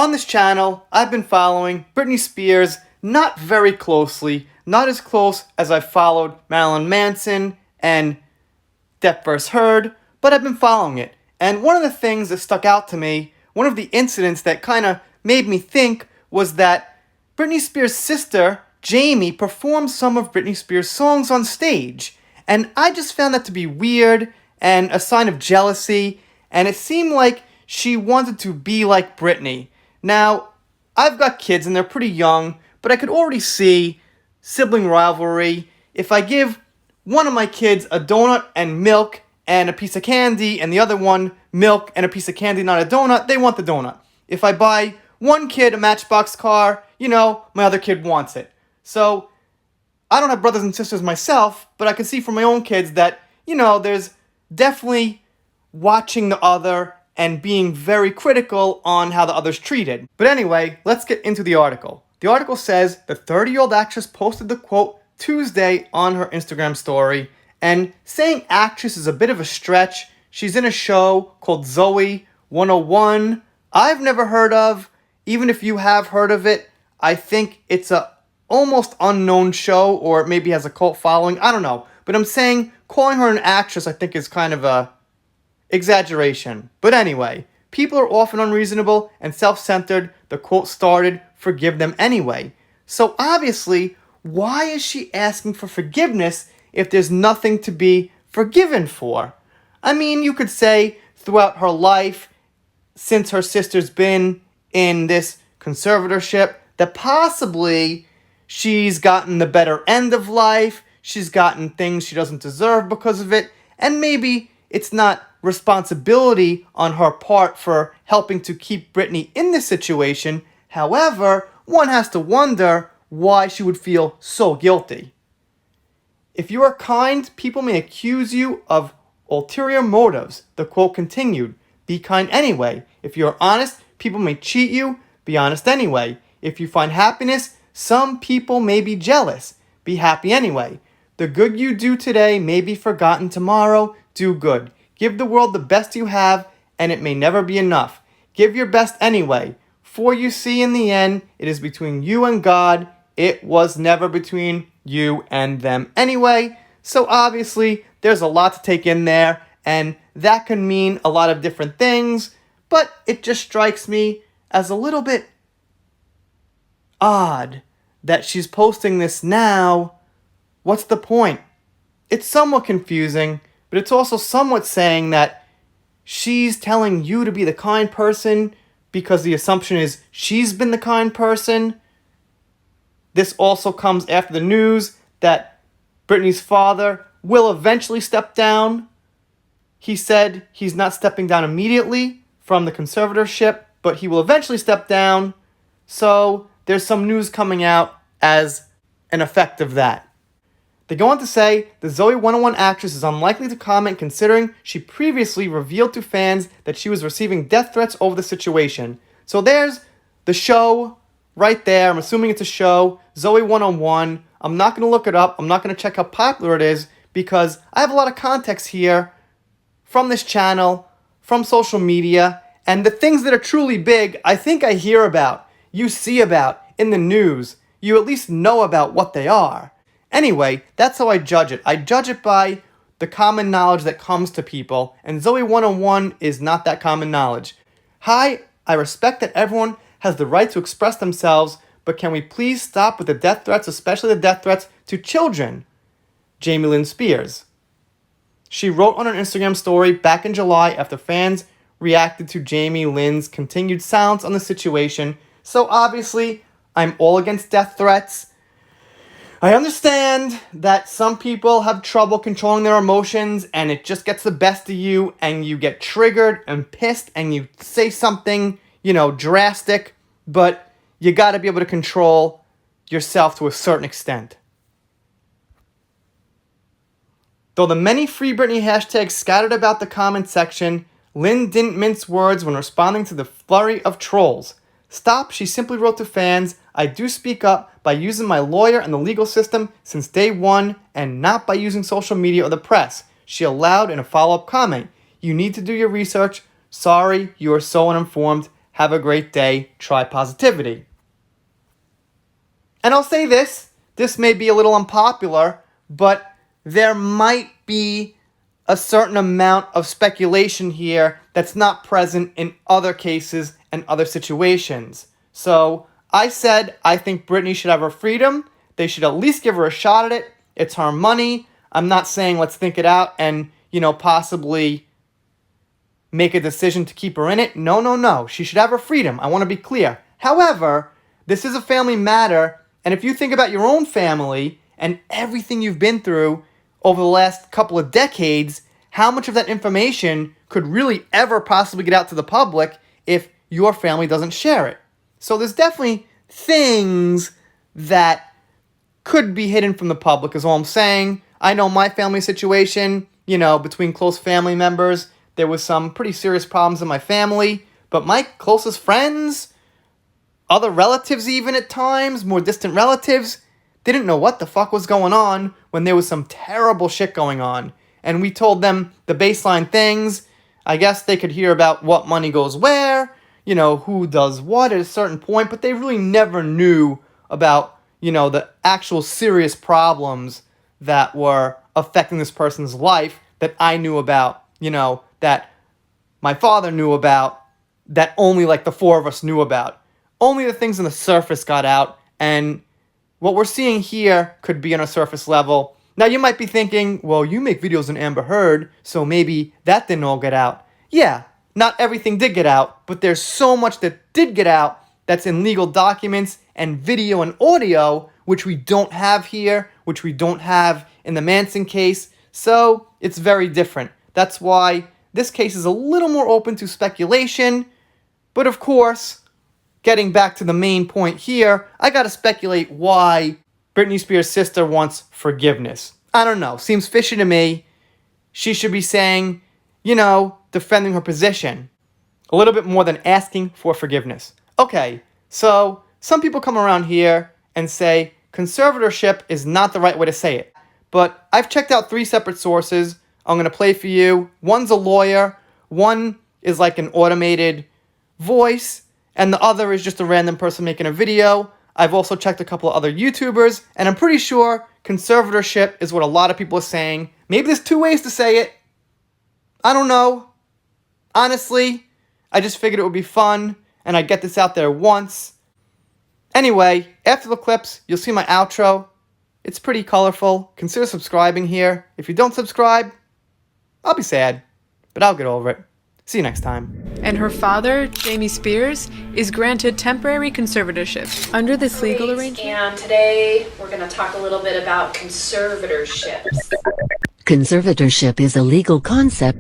On this channel, I've been following Britney Spears not very closely, not as close as I've followed Marilyn Manson and Death vs. Heard, but I've been following it. And one of the things that stuck out to me, one of the incidents that kind of made me think, was that Britney Spears' sister, Jamie, performed some of Britney Spears' songs on stage. And I just found that to be weird and a sign of jealousy, and it seemed like she wanted to be like Britney. Now, I've got kids and they're pretty young, but I could already see sibling rivalry. If I give one of my kids a donut and milk and a piece of candy, and the other one milk and a piece of candy, not a donut, they want the donut. If I buy one kid a Matchbox car, my other kid wants it. So, I don't have brothers and sisters myself, but I can see from my own kids that, there's definitely watching the other and being very critical on how the other's treated. But anyway, let's get into the article. The article says the 30-year-old actress posted the quote Tuesday on her Instagram story, and saying actress is a bit of a stretch. She's in a show called Zoe 101. I've never heard of. Even if you have heard of it, I think it's a almost unknown show, or maybe has a cult following. I don't know. But I'm saying calling her an actress, I think, is kind of a exaggeration. But anyway, people are often unreasonable and self-centered. The quote started, "Forgive them anyway." So obviously, why is she asking for forgiveness if there's nothing to be forgiven for? I mean, you could say throughout her life, since her sister's been in this conservatorship, that possibly she's gotten the better end of life, she's gotten things she doesn't deserve because of it, and maybe it's not responsibility on her part for helping to keep Britney in this situation. However, one has to wonder why she would feel so guilty. If you are kind, people may accuse you of ulterior motives. The quote continued, "Be kind anyway. If you are honest, people may cheat you. Be honest anyway. If you find happiness, some people may be jealous. Be happy anyway. The good you do today may be forgotten tomorrow. Do good. Give the world the best you have, and it may never be enough. Give your best anyway. For you see, in the end, it is between you and God. It was never between you and them anyway." So obviously, there's a lot to take in there, and that can mean a lot of different things, but it just strikes me as a little bit odd that she's posting this now. What's the point? It's somewhat confusing, but it's also somewhat saying that she's telling you to be the kind person because the assumption is she's been the kind person. This also comes after the news that Britney's father will eventually step down. He said he's not stepping down immediately from the conservatorship, but he will eventually step down. So there's some news coming out as an effect of that. They go on to say the Zoe 101 actress is unlikely to comment, considering she previously revealed to fans that she was receiving death threats over the situation. So there's the show right there. I'm assuming it's a show, Zoe 101. I'm not going to look it up. I'm not going to check how popular it is, because I have a lot of context here from this channel, from social media, and the things that are truly big, I think I hear about, you see about in the news. You at least know about what they are. Anyway, that's how I judge it. I judge it by the common knowledge that comes to people, and Zoe 101 is not that common knowledge. Hi, I respect that everyone has the right to express themselves, but can we please stop with the death threats, especially the death threats to children? Jamie Lynn Spears. She wrote on her Instagram story back in July after fans reacted to Jamie Lynn's continued silence on the situation. So obviously, I'm all against death threats. I understand that some people have trouble controlling their emotions and it just gets the best of you and you get triggered and pissed and you say something, drastic, but you got to be able to control yourself to a certain extent. Though the many Free Britney hashtags scattered about the comment section, Lynn didn't mince words when responding to the flurry of trolls. Stop, she simply wrote to fans, "I do speak up by using my lawyer and the legal system since day one, and not by using social media or the press," she allowed in a follow-up comment. "You need to do your research. Sorry, you are so uninformed. Have a great day. Try positivity. And I'll say this may be a little unpopular, but there might be a certain amount of speculation here that's not present in other cases and other situations. So I said I think Britney should have her freedom. They should at least give her a shot at it. It's her money. I'm not saying let's think it out and, possibly make a decision to keep her in it. No. She should have her freedom. I want to be clear. However, this is a family matter, and if you think about your own family and everything you've been through over the last couple of decades, how much of that information could really ever possibly get out to the public if your family doesn't share it? So there's definitely things that could be hidden from the public, is all I'm saying. I know my family situation, between close family members, there was some pretty serious problems in my family, but my closest friends, other relatives even at times, more distant relatives, didn't know what the fuck was going on when there was some terrible shit going on. And we told them the baseline things. I guess they could hear about what money goes where, who does what at a certain point, but they really never knew about, the actual serious problems that were affecting this person's life that I knew about, that my father knew about, that only like the four of us knew about. Only the things on the surface got out, and what we're seeing here could be on a surface level. Now you might be thinking, well, you make videos on Amber Heard, so maybe that didn't all get out. Yeah, not everything did get out, but there's so much that did get out that's in legal documents and video and audio, which we don't have here, which we don't have in the Manson case, so it's very different. That's why this case is a little more open to speculation, but of course, getting back to the main point here, I gotta speculate why Britney Spears' sister wants forgiveness. I don't know, seems fishy to me. She should be saying, defending her position a little bit more than asking for forgiveness. Okay, so some people come around here and say conservatorship is not the right way to say it. But I've checked out 3 separate sources. I'm going to play for you. One's a lawyer, one is like an automated voice, and the other is just a random person making a video. I've also checked a couple of other YouTubers, and I'm pretty sure conservatorship is what a lot of people are saying. Maybe there's 2 ways to say it. I don't know. Honestly, I just figured it would be fun, and I'd get this out there once. Anyway, after the clips, you'll see my outro. It's pretty colorful. Consider subscribing here. If you don't subscribe, I'll be sad, but I'll get over it. See you next time. And her father, Jamie Spears, is granted temporary conservatorship under this legal arrangement. And today we're going to talk a little bit about conservatorships. Conservatorship is a legal concept